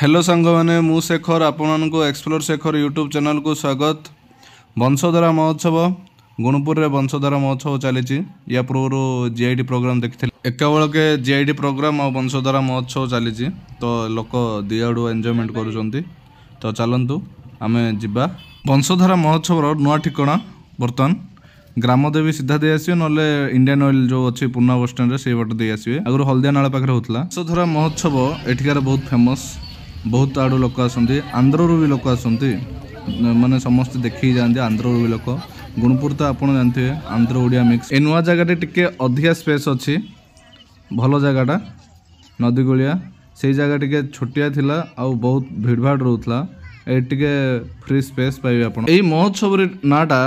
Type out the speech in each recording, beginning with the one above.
Hello सांग मैंने मु शेखर आपण को एक्सप्लोर शेखर यूट्यूब चैनल को स्वागत। वंशधारा महोत्सव गुणपुर रे वंशधारा महोत्सव चली या पूर्व जीआईडी प्रोग्राम देखी एकाबल के जीआईडी प्रोग्राम और वंशधारा महोत्सव चली तो लोक दिआड़ू एंजॉयमेंट करुँच। तो चलतु आम जा वंशधारा महोत्सव नुआ ठिकाना बर्तमान ग्रामदेवी सीधा दे आसवे ना इंडियन ऑयल जो अच्छी पुना बस स्टैंड से बट दे आसवे आगुरी हल्दिया नाला पाखे होता। वंशधारा महोत्सव एठिकार बहुत फेमस, बहुत आड़ू लोक आसती, आंध्रु भी लोक आसती, माने समस्त देखी जाते आंध्रु भी लोक। गुणपुर तो आप जानते हैं आंध्र ओडिया मिक्स। ए नुआ जगह टिके अधिका स्पेस अच्छी, भल जगहटा नदी गुलिया से जगह टिके छोटिया थिला आउ बहुत भीड़भाड़ रोला। ये फ्री स्पेस पाइबे आप। यही महोत्सव नाटा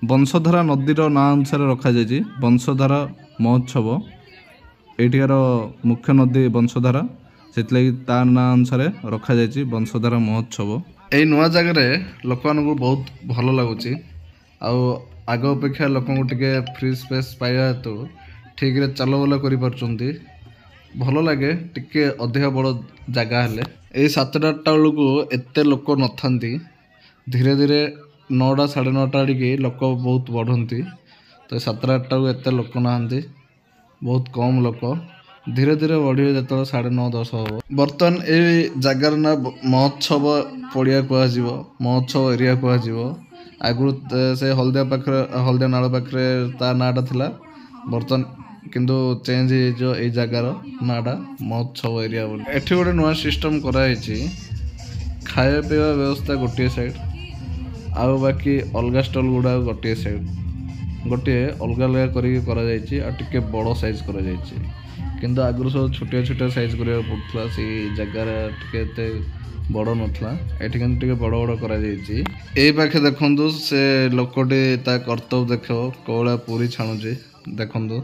वंशधारा नदीर ना अनुसार रखा जाए वंशधारा महोत्सव। एठिकार मुख्य नदी वंशधारा से ता ना अनुसार रखा जाए वंशधारा महोत्सव। यही नुआ जगह लोक बहुत भल लगुच आग अपेक्षा लोक फ्री स्पेस पाइबा हेतु ठीक रे चल बुला कर भल लगे। टिके अधिक बड़ जगह हेले यही 7टा बेलू एत लोक न था, धीरे धीरे 9टा 9:30 आड़े लोक बहुत बढ़ती। तो 7टा 8टा को एत लोक ना, बहुत कम लोक, धीरे धीरे बढ़े जो 9:30 10 हम। बर्तमान ये जगार ना महोत्सव पड़िया कह महोत्सव एरिया कह। आगु से हल्दिया पाखे हल्दिया नाल पाखे ता नाटा थिला, बर्तमान किंतु चेंज हो ये जगार नाटा महोत्सव एरिया बोली। एठी गोटे नुआ सिस्टम कराई, खाया पीवा व्यवस्था गोटे साइड आउ बाकी अलग स्टल गुड़ा गोटे साइड गोटे अलग अलग करके बड़ साइज किंतु आगुरी सब छोटिया छोटिया साइज करा पड़ता। से जगार टे बड़ नाला ये बड़ बड़ कर पाखे देखु से लोकटे ता कर्तव्य देख कौला पूरी छाणुचे देखु।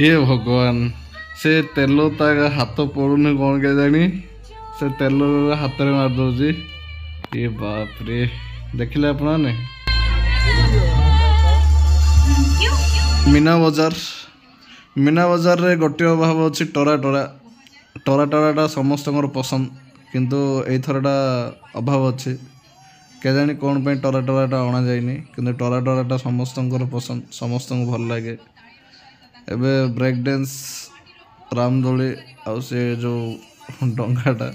ये भगवान से तेल ता हाथ पड़ूनी कौन के जानी से तेल हाथ में मार दौर। ये बाप रे देखिले अपना ने मीना बजार रे गोटे अभाव अच्छी टरा टराटा समस्त पसंद, किंतु एथरटा अभाव अच्छे केजानी कौन पे टराटा अणा जाए कि टराटा समस्त पसंद, समस्त भल लगे। एबे ब्रेक डांस रामदोली आउ से जो डंगाटा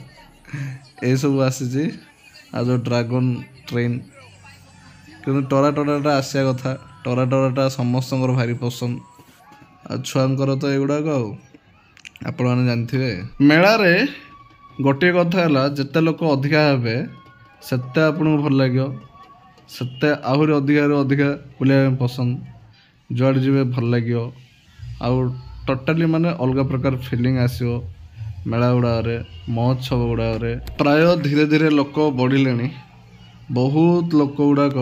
ये सब आसी आ जो ड्रैगन ट्रेन कि टराटा आसिया कथा। टराटा समस्त भारी पसंद आ छुआंकर तो युवाक आप जानते। मेला रे गोटे कथा है जिते लोक अधिका हे सेते आपको भल लगे, सेते आहरी अधिका बुलाया पसंद, जुआड़े जी भल लगे आउ टोटाली माने अलग प्रकार फीलिंग आसो मेला गुड़ारे महोत्सव गुड़ारे। प्राय धीरे धीरे लोक बढ़िले, बहुत लोक गुड़ाक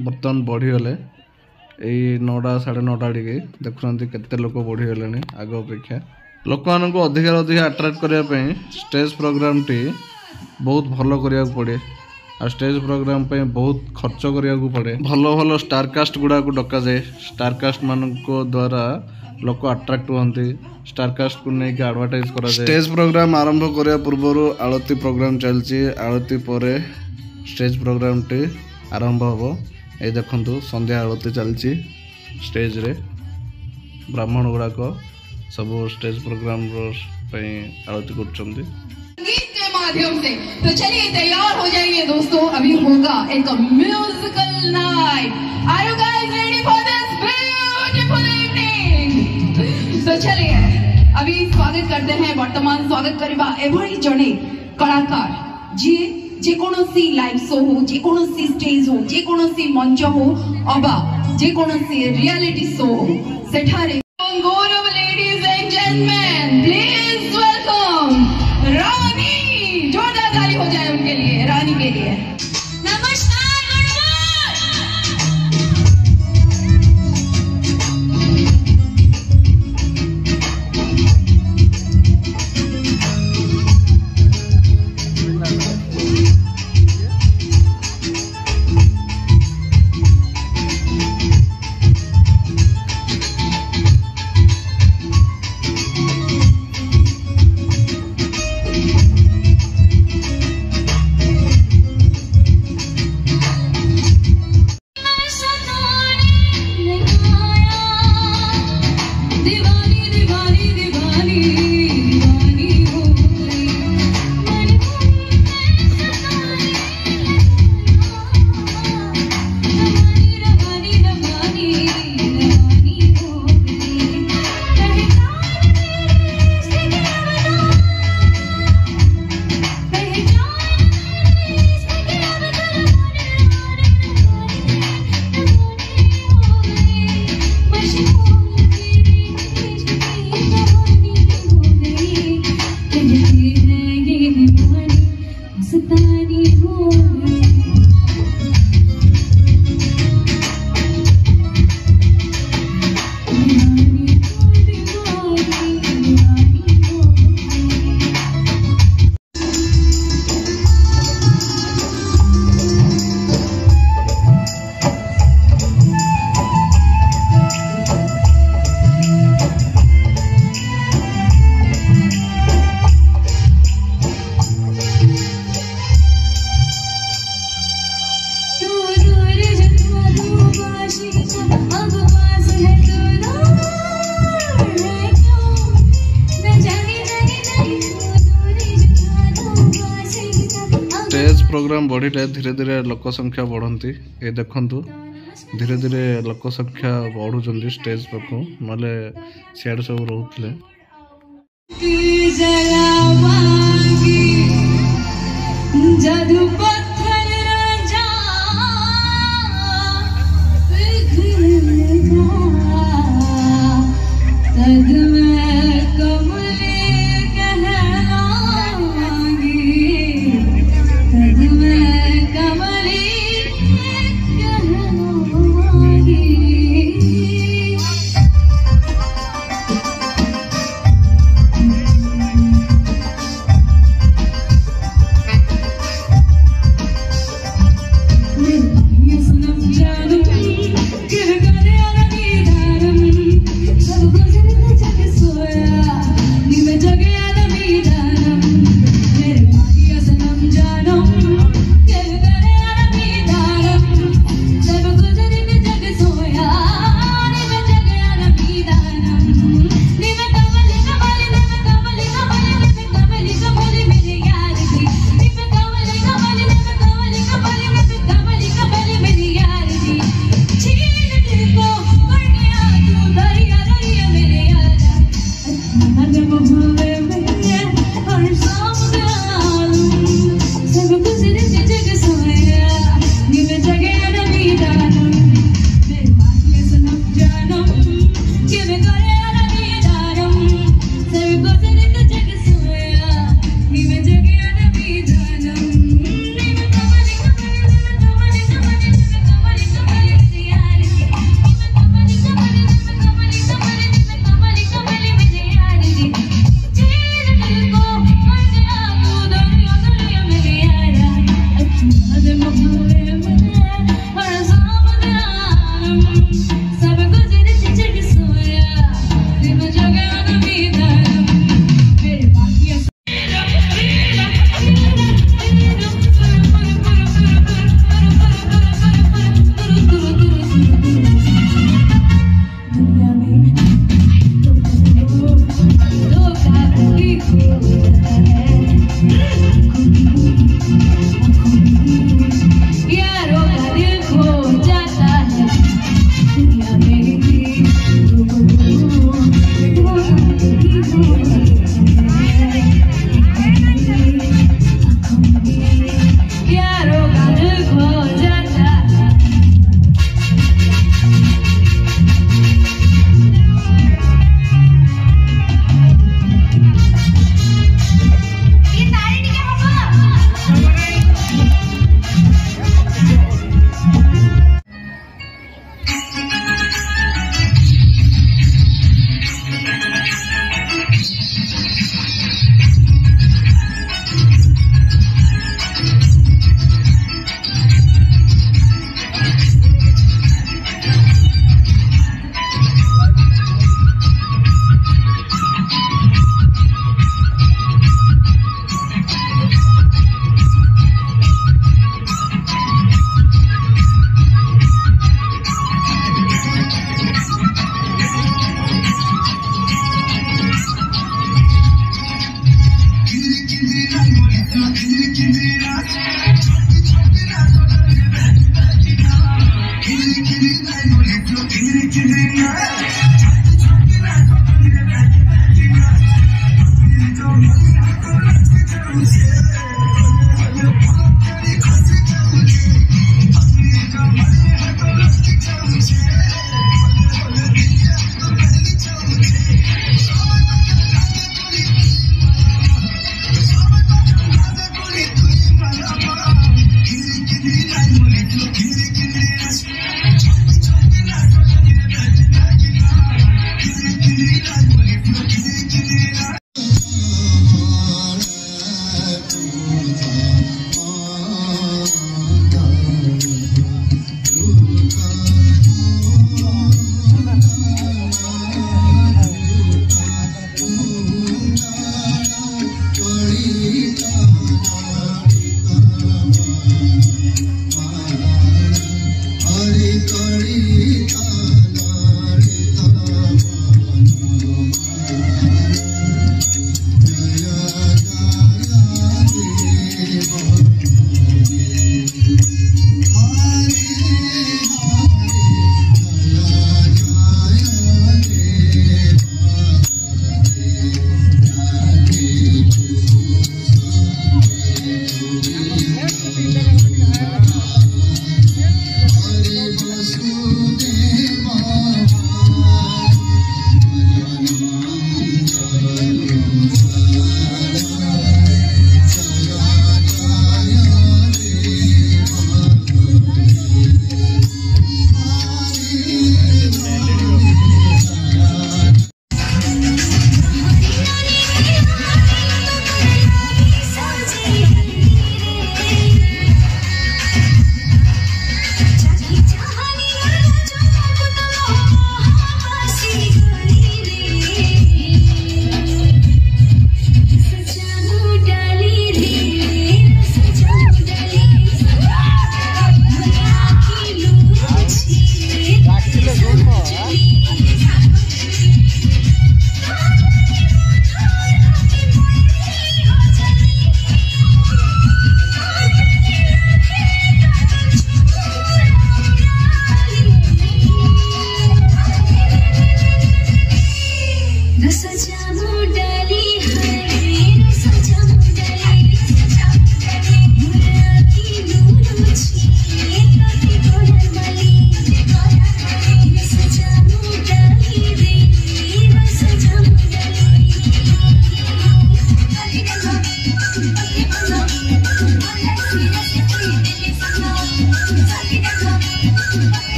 बर्तमान बढ़ीगले। यही 9टा 9:30 आड़े देखुना केते लोक बढ़ीगले आग अपेक्षा। लोक मानक अधिक अट्राक्ट करने स्टेज प्रोग्राम टी बहुत भल करिया पड़े आ स्टेज प्रोग्राम पे बहुत खर्च करिया पड़े। भल भल स्टारकास्ट गुड़ाक डका जाए, स्टारकास्ट मानक द्वारा लोक अट्राक्ट होती, स्टारकास्ट को लेकिन एडवर्टाइज करा जाए। स्टेज प्रोग्राम आरंभ करने पूर्व आरती प्रोग्राम चलती, आरती पर स्टेज प्रोग्राम टी आरंभ हम। ये देखु संध्या आरती चलती स्टेज रे, ब्राह्मण गुड़ाक सब स्टेज प्रोग्राम आरती कर माध्यम से। तो चलिए तैयार हो जाइए दोस्तों, अभी होगा एक musical night. Are you guys ready for this beautiful morning. तो चलिए अभी स्वागत करते हैं वर्तमान स्वागत करिबा एभली जणे कलाकार जी जेकोसी लाइव शो हो जेकोसी स्टेज हो जेकोसी मंच हो अबा जेकोसी रियलिटी शो हो सेठारे Gaurav ladies and gentlemen please welcome Rani. जोरदार ताली हो जाए उनके लिए, रानी के लिए। स्टेज प्रोग्राम बढ़िले धीरे धीरे लोक संख्या बढ़ती ये देखु धीरे धीरे लोक संख्या बढ़ुं स्टेज पाख ना सियाड़ सब रोते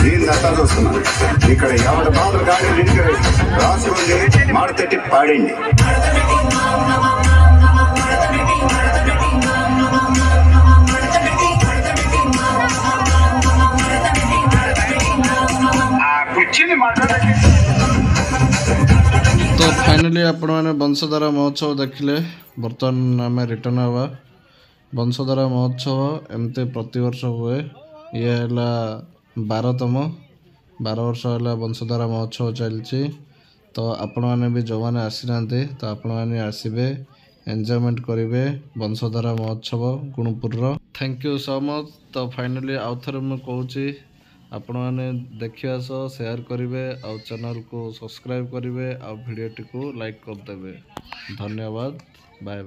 దీన్ని అర్థం చూస్తున్నాను. ఇక్కడ ఎవరి బాధలు కానీ నిండి రాసుకోండి, మాడతెట్టి పాడండి. तो फाइनली आपण मैंने वंशधारा महोत्सव देखिले। बर्तमान आम रिटर्न हवा। वंशधारा महोत्सव एमती प्रतिवर्ष हुए। ये है 12तम 12 वर्ष है वंशधारा महोत्सव चलती। तो आपण मैंने भी जो मैंने आसी ना तो आपण मैंने आसबे एंजॉयमेंट करेंगे वंशधारा महोत्सव Gunpur. Thank you so much. तो फाइनली आउ थे मुझे कहूँ आपण मैंने देखिए सह शेयर करेंगे और चैनल को सब्सक्राइब करेंगे और वीडियो टी को लाइक करदे। धन्यवाद। बाय।